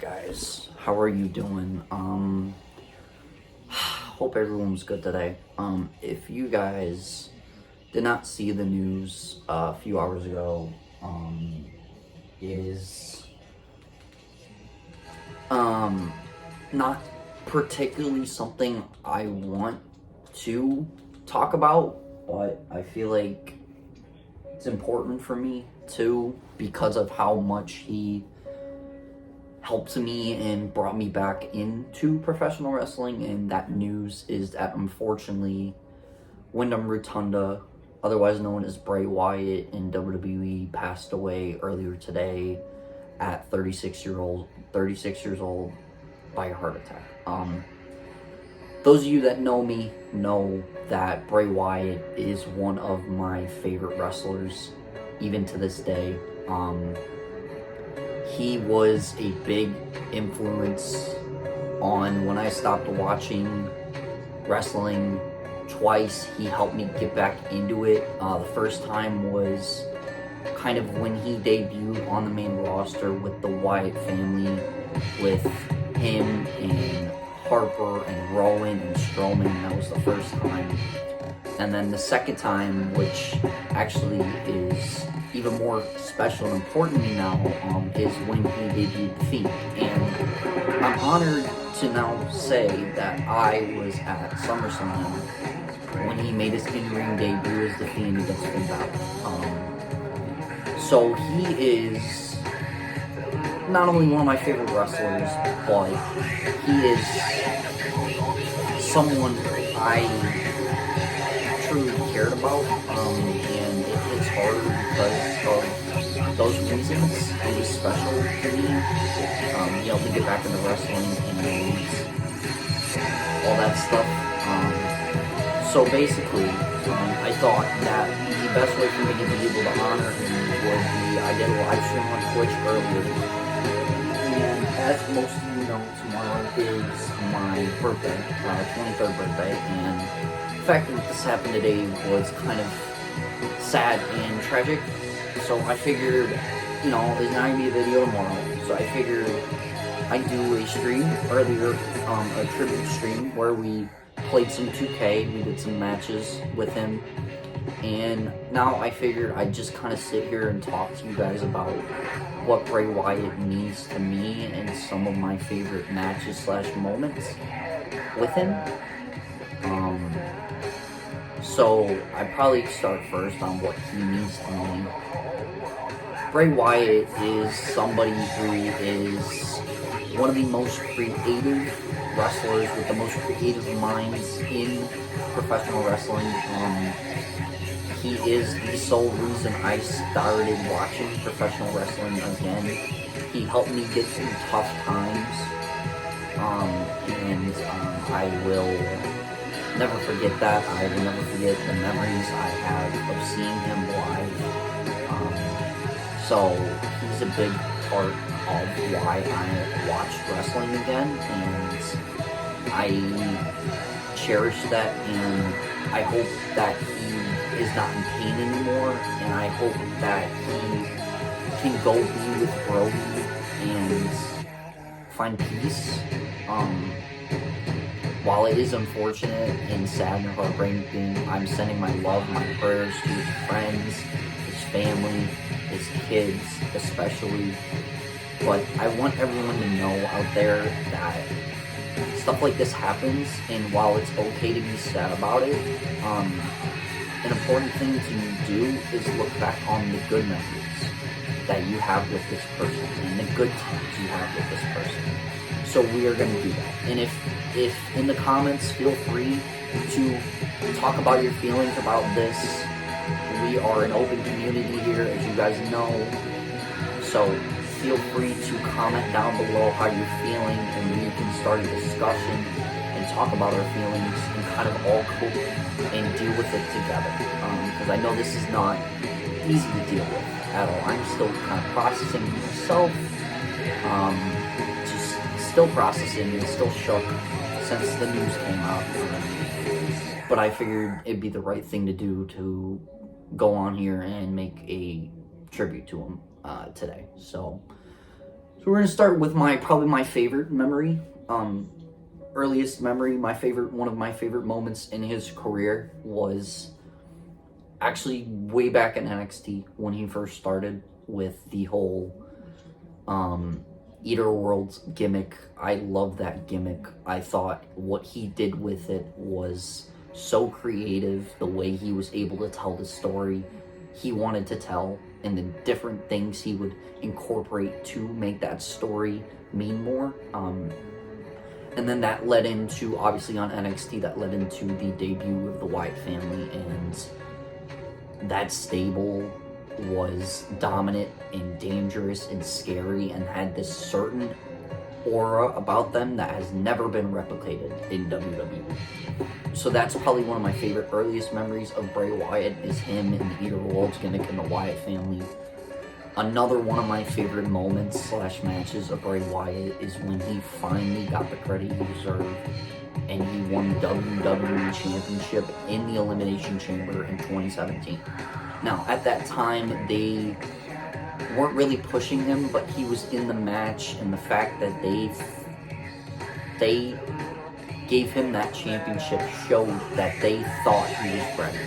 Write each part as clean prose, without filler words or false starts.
guys? How are you doing? Hope everyone's good today. If you guys did not see the news a few hours ago, it is not particularly something I want to talk about, but I feel like it's important for me too because of how much he helped me and brought me back into professional wrestling. And that news is that unfortunately Wyndham Rotunda, otherwise known as Bray Wyatt in WWE, passed away earlier today at 36 years old by a heart attack. Those of you that know me know that Bray Wyatt is one of my favorite wrestlers even to this day. He was a big influence on when I stopped watching wrestling twice. He helped me get back into it. The first time was kind of when he debuted on the main roster with the Wyatt family, with him and Harper and Rowan and Strowman. That was the first time. And then the second time, which actually is even more special and important to me now, is when he debuted The Fiend. And I'm honored to now say that I was at SummerSlam when he made his in-ring debut as The Fiend against Finn Balor. So he is not only one of my favorite wrestlers, but he is someone I truly cared about, and it hits hard because of those reasons. It was special to me, to get back into wrestling and all that stuff. So basically, I thought that the best way for me to be able to honor him would be, I did a live stream on Twitch earlier, and as most of you know, tomorrow is my birthday, 23rd birthday, and the fact that this happened today was kind of sad and tragic. So I figured, there's not going to be a video tomorrow, so I figured I'd do a stream earlier, a tribute stream where we played some 2K, we did some matches with him, and now I figured I'd just kind of sit here and talk to you guys about what Bray Wyatt means to me and some of my favorite matches / moments with him. So I'd probably start first on what he means to me. Bray Wyatt is somebody who is one of the most creative wrestlers with the most creative minds in professional wrestling. He is the sole reason I started watching professional wrestling again. He helped me get through tough times, and I will never forget that. I will never forget the memories I have of seeing him live. So he's a big part of why I watched wrestling again, and I cherish that, and I hope that he is not in pain anymore, and I hope that he can go be with Brody and find peace. While it is unfortunate and sad and heartbreaking, I'm sending my love, my prayers to his friends, his family, his kids especially. But I want everyone to know out there that stuff like this happens, and while it's okay to be sad about it, an important thing to do is look back on the good memories that you have with this person and the good times you have with this person. So we are going to do that. And if in the comments, feel free to talk about your feelings about this. We are an open community here, as you guys know. So feel free to comment down below how you're feeling, and we can start a discussion and talk about our feelings and kind of all cope and deal with it together. Because I know this is not easy to deal with at all. I'm still kind of processing myself. Still processing and still shook since the news came out. But I figured it'd be the right thing to do to go on here and make a tribute to him today. So So we're gonna start with probably my favorite memory, earliest memory. One of my favorite moments in his career was actually way back in NXT when he first started with the whole Eater Worlds gimmick. I love that gimmick. I thought what he did with it was so creative, the way he was able to tell the story he wanted to tell and the different things he would incorporate to make that story mean more. And then that led into, obviously on NXT, that led into the debut of the Wyatt family, and that stable was dominant and dangerous and scary and had this certain aura about them that has never been replicated in WWE. So that's probably one of my favorite earliest memories of Bray Wyatt, is him in the Eater Worlds gimmick and the Wyatt family. Another one of my favorite moments / matches of Bray Wyatt is when he finally got the credit he deserved and he won the WWE Championship in the Elimination Chamber in 2017. Now, at that time, they weren't really pushing him, but he was in the match, and the fact that they gave him that championship showed that they thought he was ready.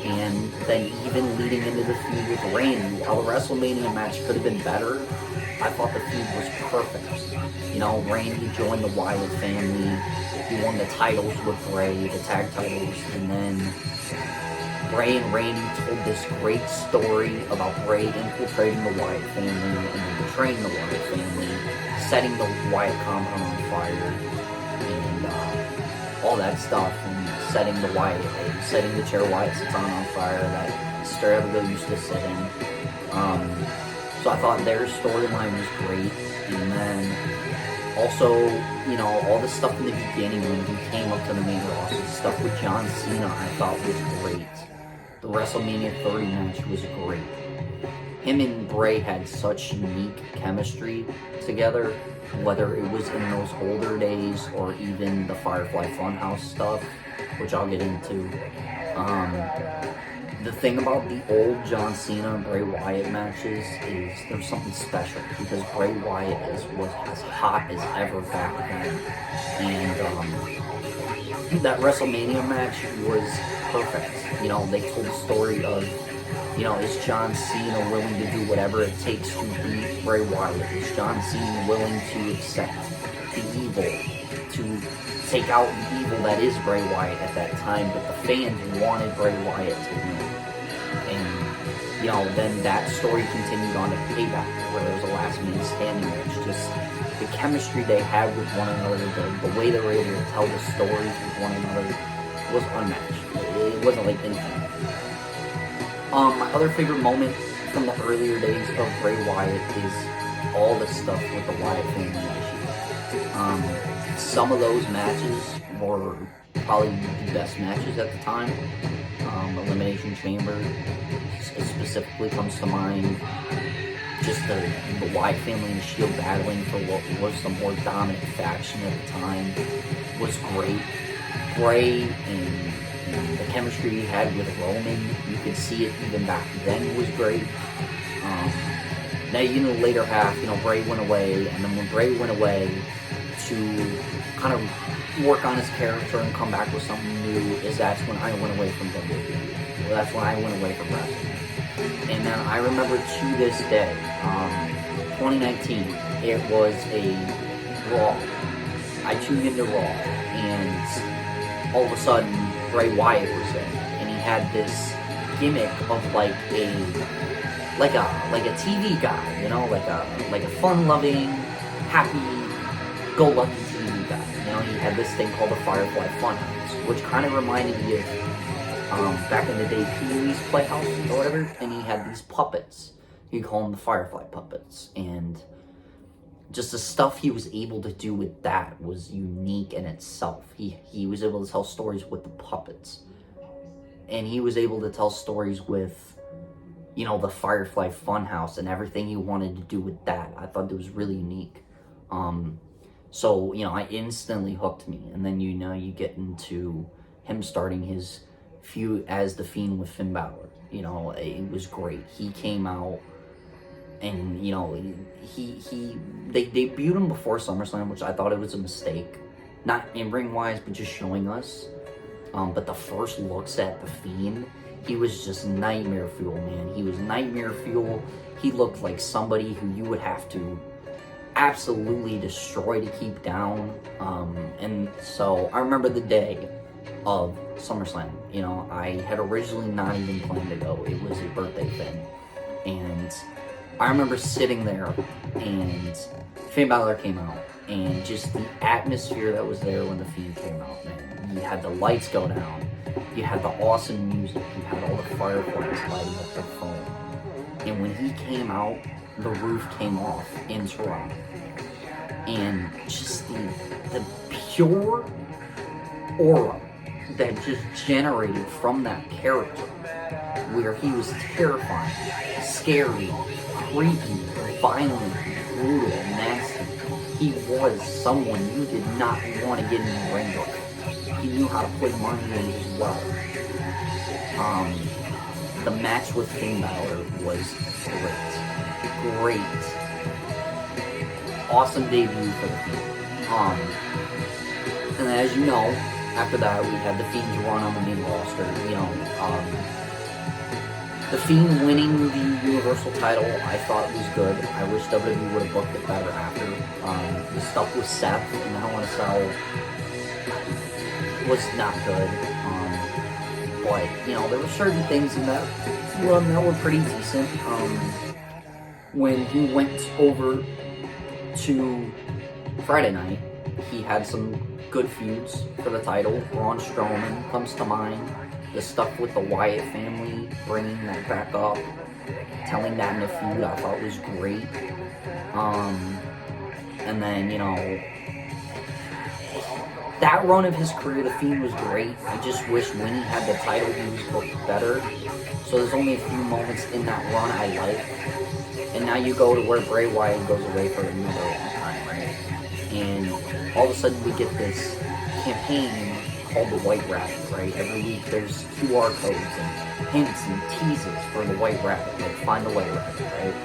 And then even leading into the feud with Randy, while the WrestleMania match could have been better, I thought the feud was perfect. You know, Randy joined the Wyatt family, he won the titles with Bray, the tag titles, and then Bray and Randy told this great story about Bray infiltrating the Wyatt family and then betraying the Wyatt family, setting the Wyatt compound on fire, and all that stuff, and setting the chair Wyatt sits on fire that Sister Abigail used to sit in. So I thought their storyline was great, and then also, you know, all the stuff in the beginning when he came up to the main roster, stuff with John Cena, I thought was great. The WrestleMania 30 match was great. Him and Bray had such unique chemistry together, whether it was in those older days or even the Firefly Funhouse stuff, which I'll get into. The thing about the old John Cena and Bray Wyatt matches is there's something special, because Bray Wyatt was as hot as ever back then. And that WrestleMania match was perfect. You know, they told the story of, you know, is John Cena willing to do whatever it takes to beat Bray Wyatt? Is John Cena willing to accept the evil, to take out the evil that is Bray Wyatt at that time? But the fans wanted Bray Wyatt to win. And, you know, then that story continued on to Payback, where there was a last man standing match. Just the chemistry they had with one another, the way they were able to tell the stories with one another was unmatched. It wasn't like anything. My other favorite moment from the earlier days of Bray Wyatt is all the stuff with the Wyatt family issue. Some of those matches were probably the best matches at the time. Elimination Chamber specifically comes to mind. Just the Wyatt family and the Shield battling for what was the more dominant faction at the time was great. Bray and the chemistry he had with Roman, you could see it even back then, was great. Now, you know, later half, you know, Bray went away, and then when Bray went away to kind of work on his character and come back with something new, that's when I went away from WWE. Well, that's when I went away from wrestling. And then I remember to this day, 2019, it was a Raw. I tuned into Raw, and all of a sudden, Bray Wyatt was in, and he had this gimmick of like a TV guy, you know, like a fun-loving, happy-go-lucky TV guy. You know, he had this thing called the Firefly Funhouse, which kind of reminded me of back in the day Pee-wee's Playhouse or whatever, and he had these puppets. He'd call them the Firefly puppets, and just the stuff he was able to do with that was unique in itself. He was able to tell stories with the puppets. And he was able to tell stories with, you know, the Firefly Funhouse and everything he wanted to do with that. I thought it was really unique. So, you know, I instantly hooked me. And then, you know, you get into him starting his feud as The Fiend with Finn Balor. You know, it was great. He came out And, you know, they debuted him before SummerSlam, which I thought it was a mistake. Not in-ring wise, but just showing us. But the first looks at The Fiend, he was just nightmare fuel, man. He was nightmare fuel. He looked like somebody who you would have to absolutely destroy to keep down. And so I remember the day of SummerSlam. You know, I had originally not even planned to go. It was a birthday thing. And I remember sitting there, and Finn Balor came out, and just the atmosphere that was there when The Fiend came out, man. You had the lights go down, you had the awesome music, you had all the fireflies lighting up the phone. And when he came out, the roof came off in Toronto. And just the pure aura that just generated from that character, where he was terrifying, scary, creepy, violent, brutal, nasty. He was someone you did not want to get in the ring with. He knew how to play money games as well. The match with Finn Balor was great. Awesome debut for The Fiend. And as you know, after that, we had The Fiend's run on the main roster. You know, The Fiend winning the Universal title, I thought was good. I wish WWE would have booked it better after. The stuff with Seth and Hell in a Cell was not good. But, you know, there were certain things in that run that were pretty decent. When he went over to Friday night, he had some good feuds for the title. Braun Strowman comes to mind. The stuff with the Wyatt family, bringing that back up, telling that in the feud, I thought was great. And then, you know, that run of his career, The Fiend was great. I just wish when he had the title, he was booked better. So there's only a few moments in that run I like. And now you go to where Bray Wyatt goes away for another long time, right? And all of a sudden we get this campaign called the White Rabbit, right? Every week there's QR codes and hints and teases for the White Rabbit, like find the White Rabbit, right?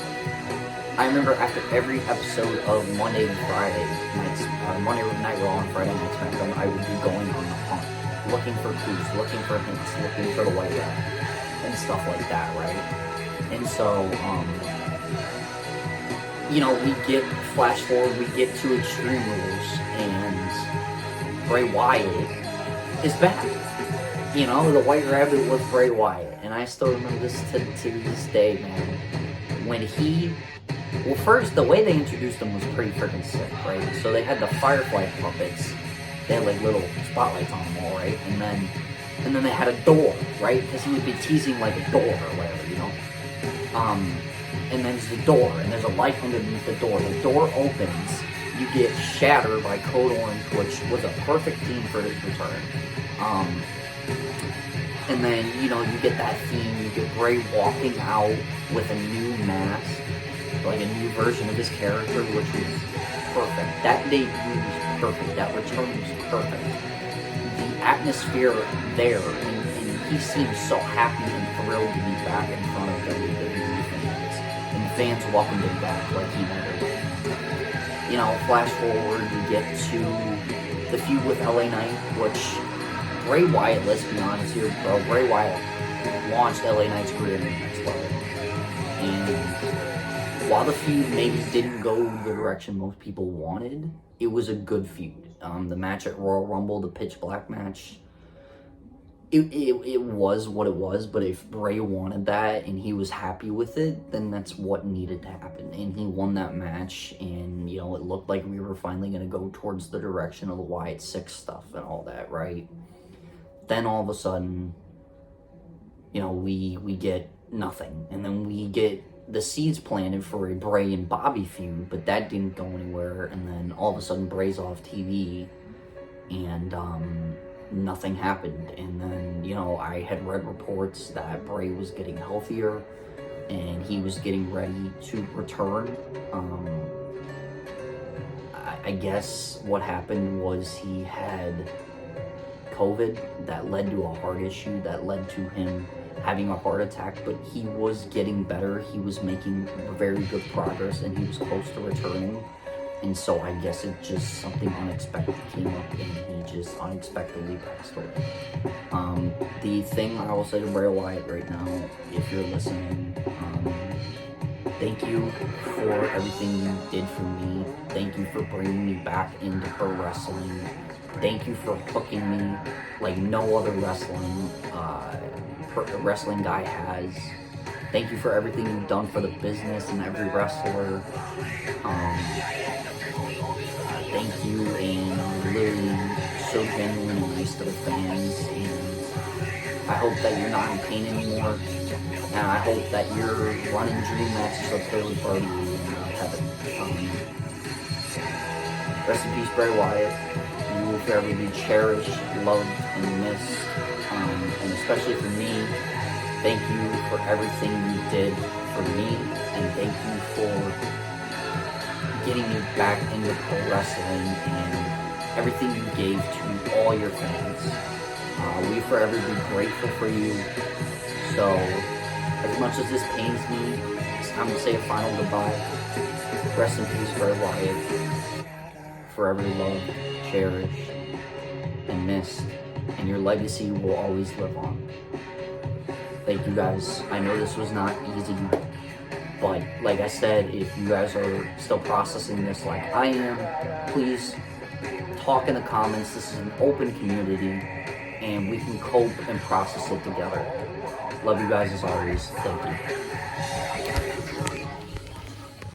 I remember after every episode of Monday and Friday nights, Monday Night Raw and Friday Night SmackDown, I would be going on the hunt, looking for clues, looking for hints, looking for the White Rabbit, and stuff like that, right? And so, you know, we get, flash forward, we get to Extreme Rules, and Bray Wyatt is back. You know, the White Rabbit was Bray Wyatt, and I still remember this to this day, man. When he, well, first, the way they introduced him was pretty freaking sick, right? So they had the Firefly puppets. They had like little spotlights on them all, right? And then they had a door, right? Because he would be teasing like a door or whatever, you know? And then there's the door, and there's a light underneath the door. The door opens, you get Shatter by Code Orange, which was a perfect theme for his return. And then, you know, you get that theme, you get Bray walking out with a new mask, like a new version of his character, which was perfect. That debut was perfect, that return was perfect. The atmosphere there, and he seemed so happy and thrilled to be back in front of WWE fans. And the fans welcomed him back like he never did. You know, flash forward, we get to the feud with LA Knight, which Bray Wyatt, let's be honest here, bro, Bray Wyatt launched LA Knight's career to the next level. And while the feud maybe didn't go the direction most people wanted, it was a good feud. The match at Royal Rumble, the pitch black match, it was what it was, but if Bray wanted that and he was happy with it, then that's what needed to happen. And he won that match, and, you know, it looked like we were finally going to go towards the direction of the Wyatt 6 stuff and all that, right? Then all of a sudden, you know, we get nothing. And then we get the seeds planted for a Bray and Bobby feud, but that didn't go anywhere. And then all of a sudden, Bray's off TV, and nothing happened. And then, you know, I had read reports that Bray was getting healthier and he was getting ready to return. I guess what happened was he had COVID that led to a heart issue that led to him having a heart attack, but he was getting better. He was making very good progress, and he was close to returning. And so I guess it just something unexpected came up, and he just unexpectedly passed away. The thing I will say to Bray Wyatt right now, if you're listening, thank you for everything you did for me. Thank you for bringing me back into pro wrestling. Thank you for hooking me like no other wrestling guy has. Thank you for everything you've done for the business and every wrestler. Thank you, and literally so genuine and nice to the fans. And I hope that you're not in pain anymore. And I hope that you're running dream matches of third party in heaven. Rest in peace, Bray Wyatt. You will forever be cherished, loved, and missed. And especially for me, thank you for everything you did for me, and thank you for getting me back into pro wrestling and everything you gave to all your fans. We forever be grateful for you. So, as much as this pains me, it's time to say a final goodbye. Rest in peace, Bray Wyatt. Forever loved, cherished, and missed. And your legacy will always live on. Thank you guys. I know this was not easy, but like I said, if you guys are still processing this like I am, please talk in the comments. This is an open community, and we can cope and process it together. Love you guys as always. Thank you.